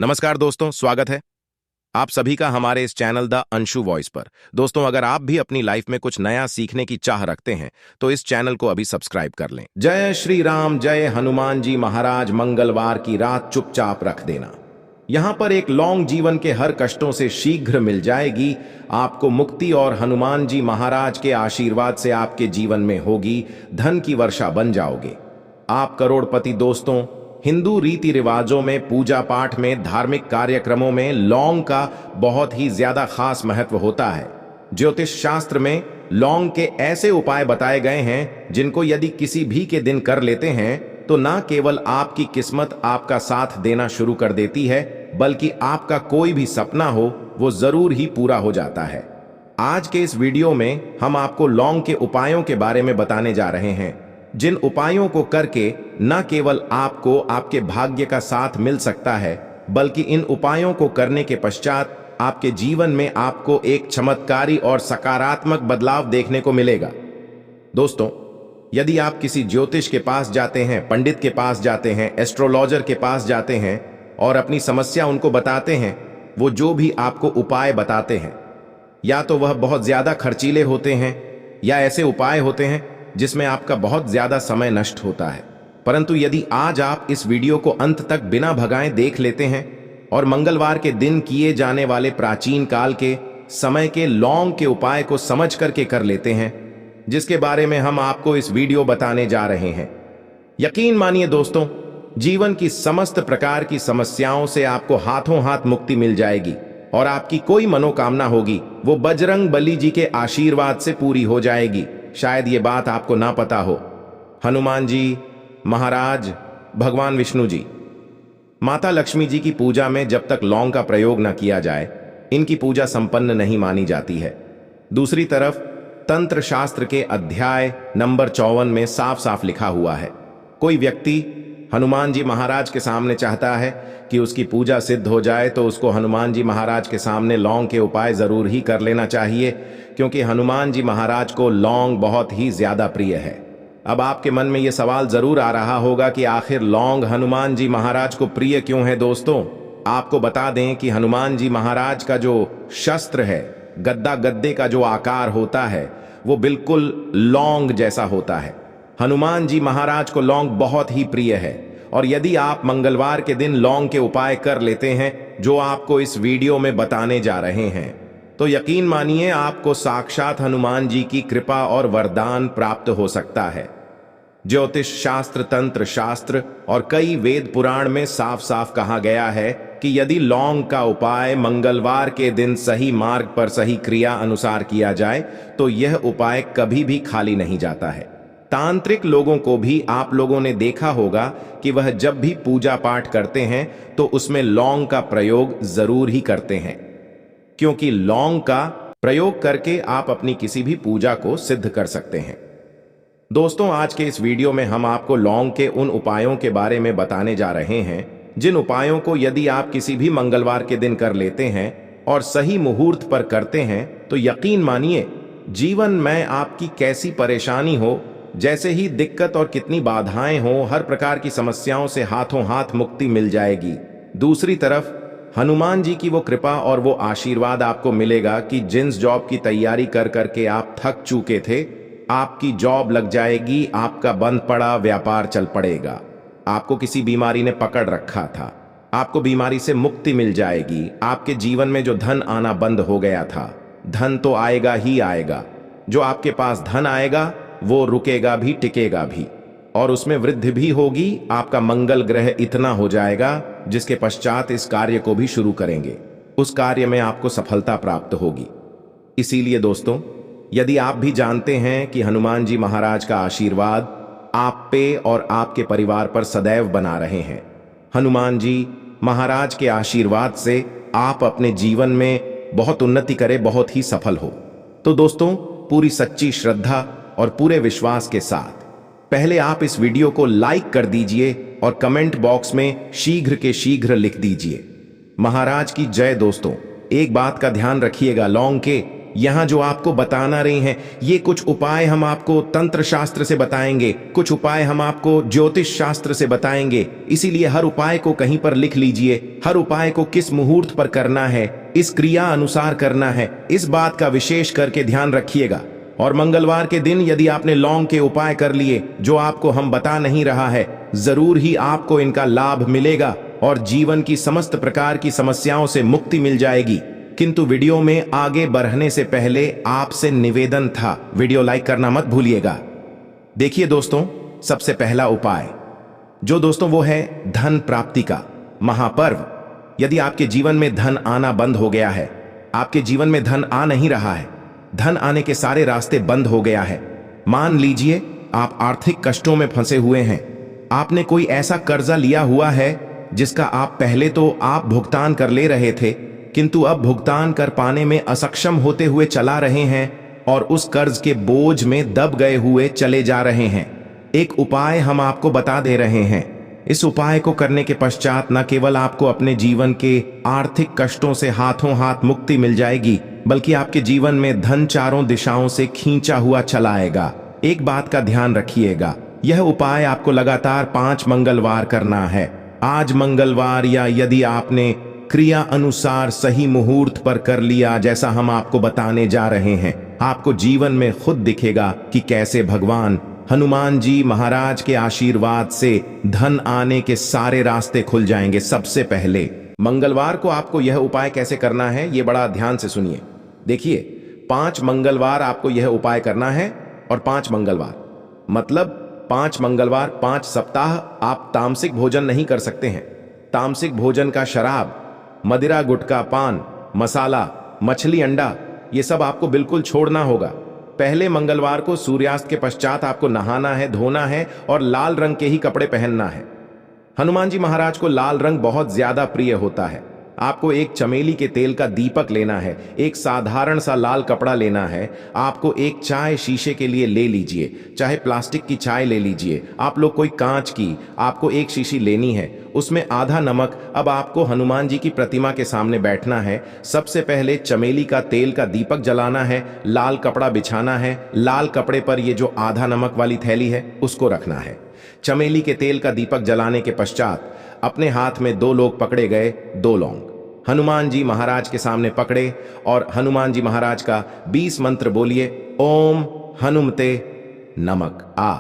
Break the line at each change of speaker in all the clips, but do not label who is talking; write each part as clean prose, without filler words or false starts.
नमस्कार दोस्तों, स्वागत है आप सभी का हमारे इस चैनल द अंशु वॉइस पर। दोस्तों, अगर आप भी अपनी लाइफ में कुछ नया सीखने की चाह रखते हैं तो इस चैनल को अभी सब्सक्राइब कर लें। जय श्री राम, जय हनुमान जी महाराज। मंगलवार की रात चुपचाप रख देना। यहां पर एक लॉन्ग जीवन के हर कष्टों से शीघ्र मिल जाएगी आपको मुक्ति, और हनुमान जी महाराज के आशीर्वाद से आपके जीवन में होगी धन की वर्षा, बन जाओगे आप करोड़पति। दोस्तों, हिंदू रीति रिवाजों में, पूजा पाठ में, धार्मिक कार्यक्रमों में लौंग का बहुत ही ज्यादा खास महत्व होता है। ज्योतिष शास्त्र में लौंग के ऐसे उपाय बताए गए हैं जिनको यदि किसी भी के दिन कर लेते हैं तो ना केवल आपकी किस्मत आपका साथ देना शुरू कर देती है, बल्कि आपका कोई भी सपना हो वो जरूर ही पूरा हो जाता है। आज के इस वीडियो में हम आपको लौंग के उपायों के बारे में बताने जा रहे हैं, जिन उपायों को करके न केवल आपको आपके भाग्य का साथ मिल सकता है, बल्कि इन उपायों को करने के पश्चात आपके जीवन में आपको एक चमत्कारी और सकारात्मक बदलाव देखने को मिलेगा। दोस्तों, यदि आप किसी ज्योतिष के पास जाते हैं, पंडित के पास जाते हैं, एस्ट्रोलॉजर के पास जाते हैं और अपनी समस्या उनको बताते हैं, वो जो भी आपको उपाय बताते हैं या तो वह बहुत ज्यादा खर्चीले होते हैं या ऐसे उपाय होते हैं जिसमें आपका बहुत ज्यादा समय नष्ट होता है। परंतु यदि आज आप इस वीडियो को अंत तक बिना भगाए देख लेते हैं और मंगलवार के दिन किए जाने वाले प्राचीन काल के समय के लौंग के उपाय को समझ करके कर लेते हैं, जिसके बारे में हम आपको इस वीडियो बताने जा रहे हैं, यकीन मानिए दोस्तों, जीवन की समस्त प्रकार की समस्याओं से आपको हाथों हाथ मुक्ति मिल जाएगी और आपकी कोई मनोकामना होगी वो बजरंग बली जी के आशीर्वाद से पूरी हो जाएगी। शायद ये बात आपको ना पता हो, हनुमान जी महाराज, भगवान विष्णु जी, माता लक्ष्मी जी की पूजा में जब तक लौंग का प्रयोग न किया जाए, इनकी पूजा संपन्न नहीं मानी जाती है। दूसरी तरफ तंत्र शास्त्र के अध्याय नंबर 54 में साफ साफ लिखा हुआ है, कोई व्यक्ति हनुमान जी महाराज के सामने चाहता है कि उसकी पूजा सिद्ध हो जाए तो उसको हनुमान जी महाराज के सामने लौंग के उपाय जरूर ही कर लेना चाहिए, क्योंकि हनुमान जी महाराज को लौंग बहुत ही ज्यादा प्रिय है। अब आपके मन में यह सवाल जरूर आ रहा होगा कि आखिर लौंग हनुमान जी महाराज को प्रिय क्यों है। दोस्तों, आपको बता दें कि हनुमान जी महाराज का जो शस्त्र है, गद्दे का जो आकार होता है, वो बिल्कुल लौंग जैसा होता है। हनुमान जी महाराज को लौंग बहुत ही प्रिय है, और यदि आप मंगलवार के दिन लौंग के उपाय कर लेते हैं जो आपको इस वीडियो में बताने जा रहे हैं, तो यकीन मानिए आपको साक्षात हनुमान जी की कृपा और वरदान प्राप्त हो सकता है। ज्योतिष शास्त्र, तंत्र शास्त्र और कई वेद पुराण में साफ साफ कहा गया है कि यदि लौंग का उपाय मंगलवार के दिन सही मार्ग पर, सही क्रिया अनुसार किया जाए तो यह उपाय कभी भी खाली नहीं जाता है। तांत्रिक लोगों को भी आप लोगों ने देखा होगा कि वह जब भी पूजा पाठ करते हैं तो उसमें लौंग का प्रयोग जरूर ही करते हैं, क्योंकि लौंग का प्रयोग करके आप अपनी किसी भी पूजा को सिद्ध कर सकते हैं। दोस्तों, आज के इस वीडियो में हम आपको लौंग के उन उपायों के बारे में बताने जा रहे हैं जिन उपायों को यदि आप किसी भी मंगलवार के दिन कर लेते हैं और सही मुहूर्त पर करते हैं तो यकीन मानिए जीवन में आपकी कैसी परेशानी हो, जैसे ही दिक्कत और कितनी बाधाएं हो, हर प्रकार की समस्याओं से हाथों हाथ मुक्ति मिल जाएगी। दूसरी तरफ हनुमान जी की वो कृपा और वो आशीर्वाद आपको मिलेगा कि जिस जॉब की तैयारी कर करके आप थक चुके थे, आपकी जॉब लग जाएगी, आपका बंद पड़ा व्यापार चल पड़ेगा। आपको किसी बीमारी ने पकड़ रखा था, आपको बीमारी से मुक्ति मिल जाएगी। आपके जीवन में जो धन आना बंद हो गया था, धन तो आएगा ही आएगा। जो आपके पास धन आएगा वो रुकेगा भी, टिकेगा भी, और उसमें वृद्धि भी होगी। आपका मंगल ग्रह इतना हो जाएगा जिसके पश्चात इस कार्य को भी शुरू करेंगे, उस कार्य में आपको सफलता प्राप्त होगी। इसीलिए दोस्तों, यदि आप भी जानते हैं कि हनुमान जी महाराज का आशीर्वाद आप पे और आपके परिवार पर सदैव बना रहे हैं, हनुमान जी महाराज के आशीर्वाद से आप अपने जीवन में बहुत उन्नति करें, बहुत ही सफल हो, तो दोस्तों पूरी सच्ची श्रद्धा और पूरे विश्वास के साथ पहले आप इस वीडियो को लाइक कर दीजिए और कमेंट बॉक्स में शीघ्र के शीघ्र लिख दीजिए, महाराज की जय। दोस्तों, एक बात का ध्यान रखिएगा, लौंग के यहाँ जो आपको बताना रही हैं ये कुछ उपाय हम आपको तंत्र शास्त्र से बताएंगे, कुछ उपाय हम आपको ज्योतिष शास्त्र से बताएंगे। इसीलिए हर उपाय को कहीं पर लिख लीजिए, हर उपाय को किस मुहूर्त पर करना है, इस क्रिया अनुसार करना है, इस बात का विशेष करके ध्यान रखिएगा। और मंगलवार के दिन यदि आपने लौंग के उपाय कर लिए जो आपको हम बता नहीं रहा है, जरूर ही आपको इनका लाभ मिलेगा और जीवन की समस्त प्रकार की समस्याओं से मुक्ति मिल जाएगी। किंतु वीडियो में आगे बढ़ने से पहले आपसे निवेदन था, वीडियो लाइक करना मत भूलिएगा। देखिए दोस्तों, सबसे पहला उपाय जो दोस्तों वो है धन प्राप्ति का महापर्व। यदि आपके जीवन में धन आना बंद हो गया है, आपके जीवन में धन आ नहीं रहा है, धन आने के सारे रास्ते बंद हो गया है, मान लीजिए आप आर्थिक कष्टों में फंसे हुए हैं, आपने कोई ऐसा कर्जा लिया हुआ है जिसका आप पहले तो आप भुगतान कर ले रहे थे, किंतु अब भुगतान कर पाने में असक्षम होते हुए चला रहे हैं और उस कर्ज के बोझ में दब गए हुए चले जा रहे हैं। एक उपाय हम आपको बता दे रहे हैं। इस उपाय को करने के पश्चात न केवल आपको अपने जीवन के आर्थिक कष्टों से हाथों हाथ मुक्ति मिल जाएगी, बल्कि आपके जीवन में धन चारों दिशाओं से खींचा हुआ चला आएगा। एक बात का ध्यान रखिएगा, यह उपाय आपको लगातार 5 मंगलवार करना है। आज मंगलवार या यदि आपने क्रिया अनुसार सही मुहूर्त पर कर लिया जैसा हम आपको बताने जा रहे हैं, आपको जीवन में खुद दिखेगा कि कैसे भगवान हनुमान जी महाराज के आशीर्वाद से धन आने के सारे रास्ते खुल जाएंगे। सबसे पहले मंगलवार को आपको यह उपाय कैसे करना है ये बड़ा ध्यान से सुनिए। देखिए, 5 मंगलवार आपको यह उपाय करना है और 5 मंगलवार मतलब 5 मंगलवार 5 सप्ताह आप तामसिक भोजन नहीं कर सकते हैं। तामसिक भोजन का शराब, मदिरा, गुटखा, पान मसाला, मछली, अंडा ये सब आपको बिल्कुल छोड़ना होगा। पहले मंगलवार को सूर्यास्त के पश्चात आपको नहाना है, धोना है और लाल रंग के ही कपड़े पहनना है। हनुमान जी महाराज को लाल रंग बहुत ज्यादा प्रिय होता है। आपको एक चमेली के तेल का दीपक लेना है, एक साधारण सा लाल कपड़ा लेना है, आपको एक चाय शीशे के लिए ले लीजिए, चाहे प्लास्टिक की चाय ले लीजिए, आप लोग कोई कांच की, आपको एक शीशी लेनी है, उसमें आधा नमक। अब आपको हनुमान जी की प्रतिमा के सामने बैठना है। सबसे पहले चमेली का तेल का दीपक जलाना है, लाल कपड़ा बिछाना है, लाल कपड़े पर ये जो आधा नमक वाली थैली है उसको रखना है। चमेली के तेल का दीपक जलाने के पश्चात अपने हाथ में 2 लोग पकड़े गए, 2 लौंग हनुमान जी महाराज के सामने पकड़े और हनुमान जी महाराज का 20 मंत्र बोलिए, ओम हनुमते नमक आ।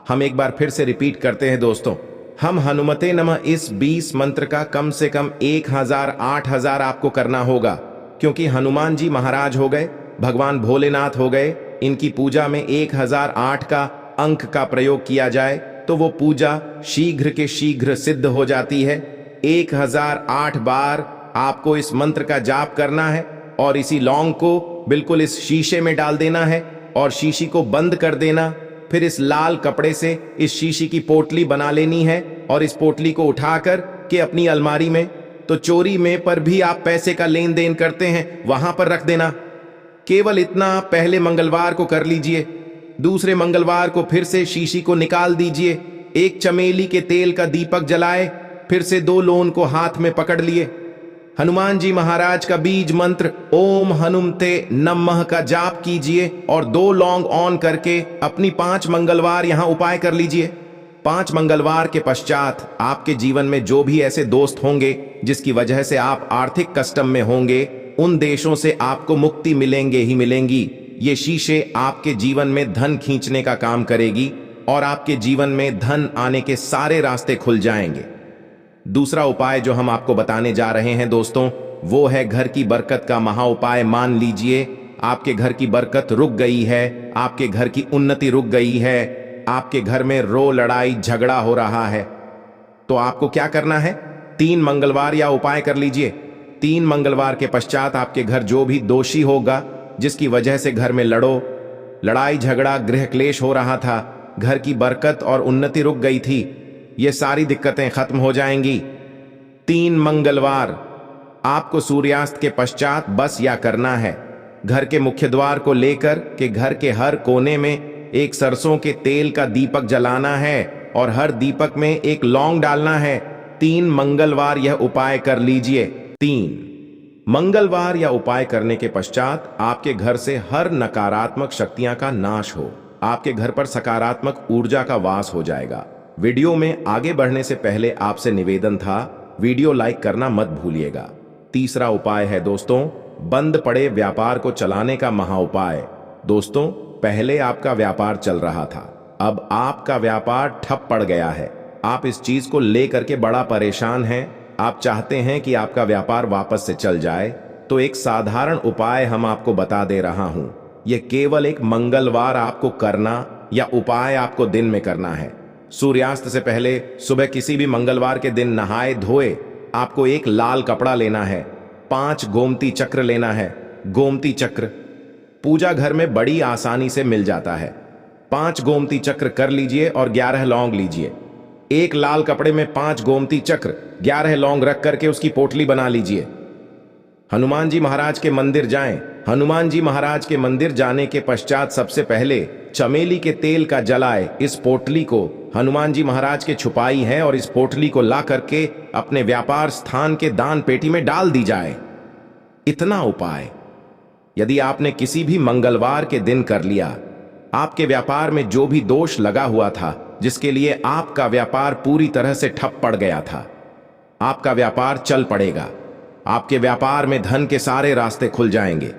हम एक बार फिर से रिपीट करते हैं दोस्तों, हम हनुमते नमः इस 20 मंत्र का कम से कम 1000 8000 आपको करना होगा, क्योंकि हनुमान जी महाराज हो गए, भगवान भोलेनाथ हो गए। इनकी पूजा में 1008 का अंक का प्रयोग किया जाए तो वो पूजा शीघ्र के शीघ्र सिद्ध हो जाती है। 1008 बार आपको इस मंत्र का जाप करना है और इसी लौंग को बिल्कुल इस शीशे में डाल देना है और शीशी को बंद कर देना। फिर इस लाल कपड़े से इस शीशी की पोटली बना लेनी है और इस पोटली को उठाकर के अपनी अलमारी में, तो चोरी में पर भी आप पैसे का लेन देन करते हैं वहां पर रख देना। केवल इतना पहले मंगलवार को कर लीजिए। दूसरे मंगलवार को फिर से शीशी को निकाल दीजिए, एक चमेली के तेल का दीपक जलाए, फिर से 2 लोन को हाथ में पकड़ लिए, हनुमान जी महाराज का बीज मंत्र ओम हनुमते नमः का जाप कीजिए और 2 लौंग ऑन करके अपनी 5 मंगलवार यहां उपाय कर लीजिए। 5 मंगलवार के पश्चात आपके जीवन में जो भी ऐसे दोस्त होंगे जिसकी वजह से आप आर्थिक कष्ट में होंगे, उन देशों से आपको मुक्ति मिलेंगे ही मिलेंगी। ये शीशे आपके जीवन में धन खींचने का काम करेगी और आपके जीवन में धन आने के सारे रास्ते खुल जाएंगे। दूसरा उपाय जो हम आपको बताने जा रहे हैं दोस्तों, वो है घर की बरकत का महा उपाय। मान लीजिए आपके घर की बरकत रुक गई है, आपके घर की उन्नति रुक गई है, आपके घर में रो लड़ाई झगड़ा हो रहा है, तो आपको क्या करना है? 3 मंगलवार या उपाय कर लीजिए। 3 मंगलवार के पश्चात आपके घर जो भी दोषी होगा, जिसकी वजह से घर में लड़ाई झगड़ा गृह क्लेश हो रहा था, घर की बरकत और उन्नति रुक गई थी, ये सारी दिक्कतें खत्म हो जाएंगी। 3 मंगलवार आपको सूर्यास्त के पश्चात बस या करना है। घर के मुख्य द्वार को लेकर के घर के हर कोने में एक सरसों के तेल का दीपक जलाना है और हर दीपक में एक लौंग डालना है। 3 मंगलवार यह उपाय कर लीजिए। 3 मंगलवार या उपाय करने के पश्चात आपके घर से हर नकारात्मक शक्तियां का नाश हो, आपके घर पर सकारात्मक ऊर्जा का वास हो जाएगा। वीडियो में आगे बढ़ने से पहले आपसे निवेदन था, वीडियो लाइक करना मत भूलिएगा। तीसरा उपाय है दोस्तों, बंद पड़े व्यापार को चलाने का महाउपाय। दोस्तों, पहले आपका व्यापार चल रहा था, अब आपका व्यापार ठप पड़ गया है। आप इस चीज को लेकर के बड़ा परेशान हैं। आप चाहते हैं कि आपका व्यापार वापस से चल जाए, तो एक साधारण उपाय हम आपको बता दे रहा हूं। यह केवल एक मंगलवार आपको करना या उपाय आपको दिन में करना है। सूर्यास्त से पहले सुबह किसी भी मंगलवार के दिन नहाए धोए आपको एक लाल कपड़ा लेना है, 5 गोमती चक्र लेना है। गोमती चक्र पूजा घर में बड़ी आसानी से मिल जाता है। 5 गोमती चक्र कर लीजिए और 11 लौंग लीजिए। एक लाल कपड़े में 5 गोमती चक्र, 11 लौंग रख करके उसकी पोटली बना लीजिए। हनुमान जी महाराज के मंदिर जाएं। हनुमान जी महाराज के मंदिर जाने के पश्चात सबसे पहले चमेली के तेल का जलाए इस पोटली को हनुमान जी महाराज के छुपाई है और इस पोटली को ला करके अपने व्यापार स्थान के दान पेटी में डाल दी जाए। इतना उपाय यदि आपने किसी भी मंगलवार के दिन कर लिया, आपके व्यापार में जो भी दोष लगा हुआ था, जिसके लिए आपका व्यापार पूरी तरह से ठप पड़ गया था, आपका व्यापार चल पड़ेगा। आपके व्यापार में धन के सारे रास्ते खुल जाएंगे।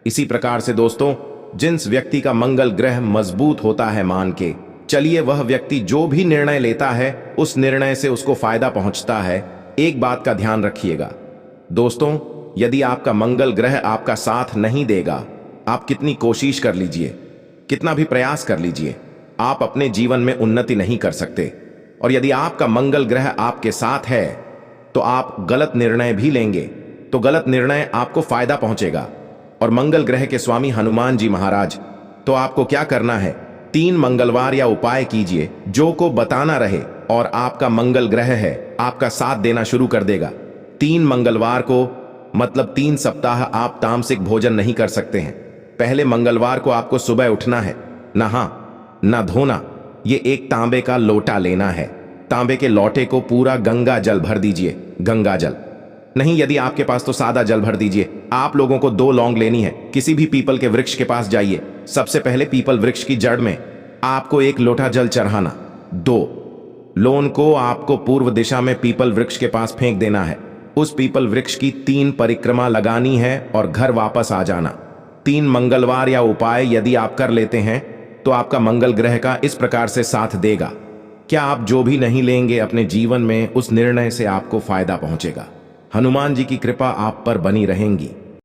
इसी प्रकार से दोस्तों, जिस व्यक्ति का मंगल ग्रह मजबूत होता है, मान के चलिए वह व्यक्ति जो भी निर्णय लेता है उस निर्णय से उसको फायदा पहुंचता है। एक बात का ध्यान रखिएगा दोस्तों, यदि आपका मंगल ग्रह आपका साथ नहीं देगा, आप कितनी कोशिश कर लीजिए, कितना भी प्रयास कर लीजिए, आप अपने जीवन में उन्नति नहीं कर सकते। और यदि आपका मंगल ग्रह आपके साथ है तो आप गलत निर्णय भी लेंगे तो गलत निर्णय आपको फायदा पहुंचेगा। और मंगल ग्रह के स्वामी हनुमान जी महाराज, तो आपको क्या करना है, 3 मंगलवार या उपाय कीजिए जो को बताना रहे और आपका मंगल ग्रह है आपका साथ देना शुरू कर देगा। 3 मंगलवार को मतलब 3 सप्ताह आप तामसिक भोजन नहीं कर सकते हैं। पहले मंगलवार को आपको सुबह उठना है, नहा ना धोना, ये एक तांबे का लोटा लेना है। तांबे के लोटे को पूरा गंगा जल भर दीजिए। गंगा जल नहीं, यदि आपके पास तो सादा जल भर दीजिए। आप लोगों को 2 लौंग लेनी है। किसी भी पीपल के वृक्ष के पास जाइए, सबसे पहले पीपल वृक्ष की जड़ में आपको 1 लोटा जल चढ़ाना। 2 लोन को आपको पूर्व दिशा में पीपल वृक्ष के पास फेंक देना है। उस पीपल वृक्ष की 3 परिक्रमा लगानी है और घर वापस आ जाना। 3 मंगलवार या उपाय यदि आप कर लेते हैं तो आपका मंगल ग्रह का इस प्रकार से साथ देगा। क्या आप जो भी नहीं लेंगे अपने जीवन में, उस निर्णय से आपको फायदा पहुंचेगा। हनुमान जी की कृपा आप पर बनी रहेंगी।